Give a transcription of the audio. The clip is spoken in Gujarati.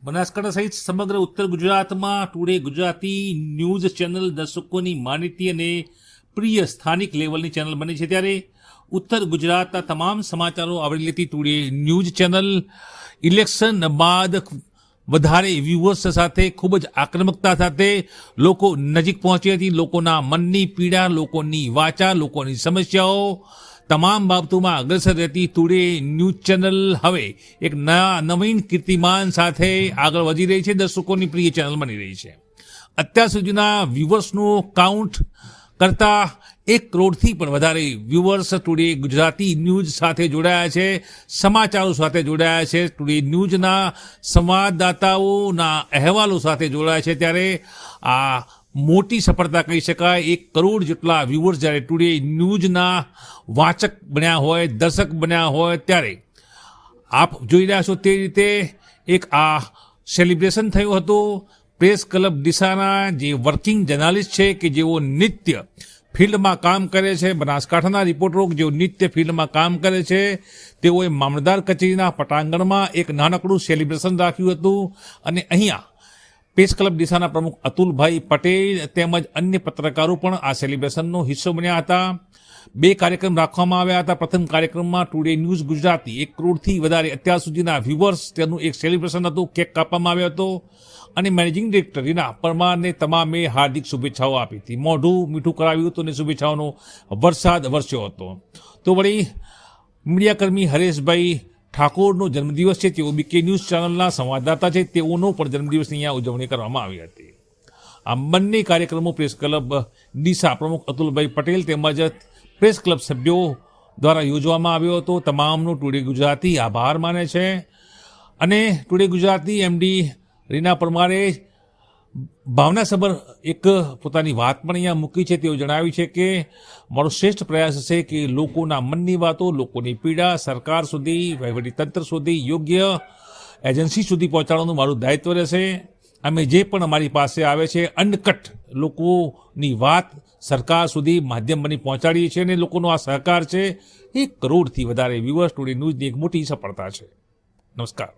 બનાસકાંઠા સહિત સમગ્ર ઉત્તર ગુજરાતમાં ટુડે ગુજરાતી ન્યૂઝ ચેનલ દર્શકોની માનીતી અને પ્રિય સ્થાનિક લેવલની ચેનલ બની છે, ત્યારે ઉત્તર ગુજરાતના તમામ સમાચારો આવરી લેતી ટુડે ન્યૂઝ ચેનલ ઇલેક્શન બાદ વધારે વ્યુઅર્સ સાથે ખૂબ જ આક્રમકતા સાથે લોકો નજીક પહોંચી હતી. લોકોના મનની પીડા, લોકોની વાચા, લોકોની સમસ્યાઓ તમામ બાબતોમાં અગ્રસર રહેતી ટુડે ન્યૂઝ ચેનલ હવે એક નવીન કીર્તિમાન સાથે આગળ વધી રહી છે. દર્શકોની પ્રિય ચેનલ બની રહી છે. અત્યાર સુધીના વ્યુઅર્સનું કાઉન્ટ કરતાં 1 કરોડથી પણ વધારે વ્યુઅર્સ ટુડે ગુજરાતી ન્યૂઝ સાથે જોડાયા છે, સમાચારો સાથે જોડાયા છે, ટુડે ન્યૂઝના સંવાદદાતાઓના અહેવાલો સાથે જોડાયા છે. ત્યારે આ મોટી સફળતા કહી શકાય. 1 કરોડ જેટલા વ્યુઅર્સ જ્યારે ટુડે ન્યૂઝના વાચક બન્યા હોય, દર્શક બન્યા હોય, ત્યારે આપ જોઈ રહ્યા છો તે રીતે એક આ સેલિબ્રેશન થયું હતું. પ્રેસ ક્લબ ડીસાના જે વર્કિંગ જર્નાલિસ્ટ છે કે જેઓ નિત્ય ફિલ્ડમાં કામ કરે છે, બનાસકાંઠાના રિપોર્ટરો જેઓ નિત્ય ફિલ્ડમાં કામ કરે છે, તેઓએ મામલતદાર કચેરીના પટાંગણમાં એક નાનકડું સેલિબ્રેશન રાખ્યું હતું. અને અહીંયા પ્રેસ ક્લબ ડીસાના પ્રમુખ અતુલભાઈ પટેલ તેમજ અન્ય પત્રકારો પણ આ સેલિબ્રેશનનો હિસ્સો બન્યા હતા. 2 કાર્યક્રમ રાખવામાં આવ્યા હતા. પ્રથમ કાર્યક્રમમાં ટુડે ન્યૂઝ ગુજરાતી 1 કરોડથી વધારે અત્યાર સુધીના વ્યુઅર્સ તેનું એક સેલિબ્રેશન હતું. કેક કાપવામાં આવ્યો હતો અને મેનેજિંગ ડિરેક્ટર રીના પરમારને તમામે હાર્દિક શુભેચ્છાઓ આપી હતી. મોઢું મીઠું કરાવ્યું હતું અને શુભેચ્છાઓનો વરસાદ વરસ્યો હતો. તો વળી મીડિયાકર્મી હરેશભાઈ ઠાકોરનો જન્મદિવસ છે, તેઓ બીકે ન્યૂઝ ચેનલના સંવાદદાતા છે, તેઓનો પણ જન્મદિવસની અહીંયા ઉજવણી કરવામાં આવી હતી. આ બંને કાર્યક્રમો પ્રેસ ક્લબ ડીસા પ્રમુખ અતુલભાઈ પટેલ તેમજ પ્રેસ ક્લબ સભ્યો દ્વારા યોજવામાં આવ્યો હતો. તમામનો ટુડે ગુજરાતી આભાર માને છે. અને ટુડે ગુજરાતી એમડી રીના પરમારે ભાવનાસભર એક પોતાની વાત પણ અહીંયા મૂકી છે. તેઓ જણાવ્યું છે કે મારો શ્રેષ્ઠ પ્રયાસ છે કે લોકોના મનની વાતો, લોકોની પીડા સરકાર સુધી, વહીવટીતંત્ર સુધી, યોગ્ય એજન્સી સુધી પહોંચાડવાનું મારું દાયિત્વ રહેશે. અમે જે પણ અમારી પાસે આવે છે અનકટ લોકોની વાત સરકાર સુધી માધ્યમ બની પહોંચાડીએ છીએ અને લોકોનો આ સહકાર છે. 1 કરોડથી વધારે વ્યુઅર્સ ટુડે ન્યૂઝની એક મોટી સફળતા છે. નમસ્કાર.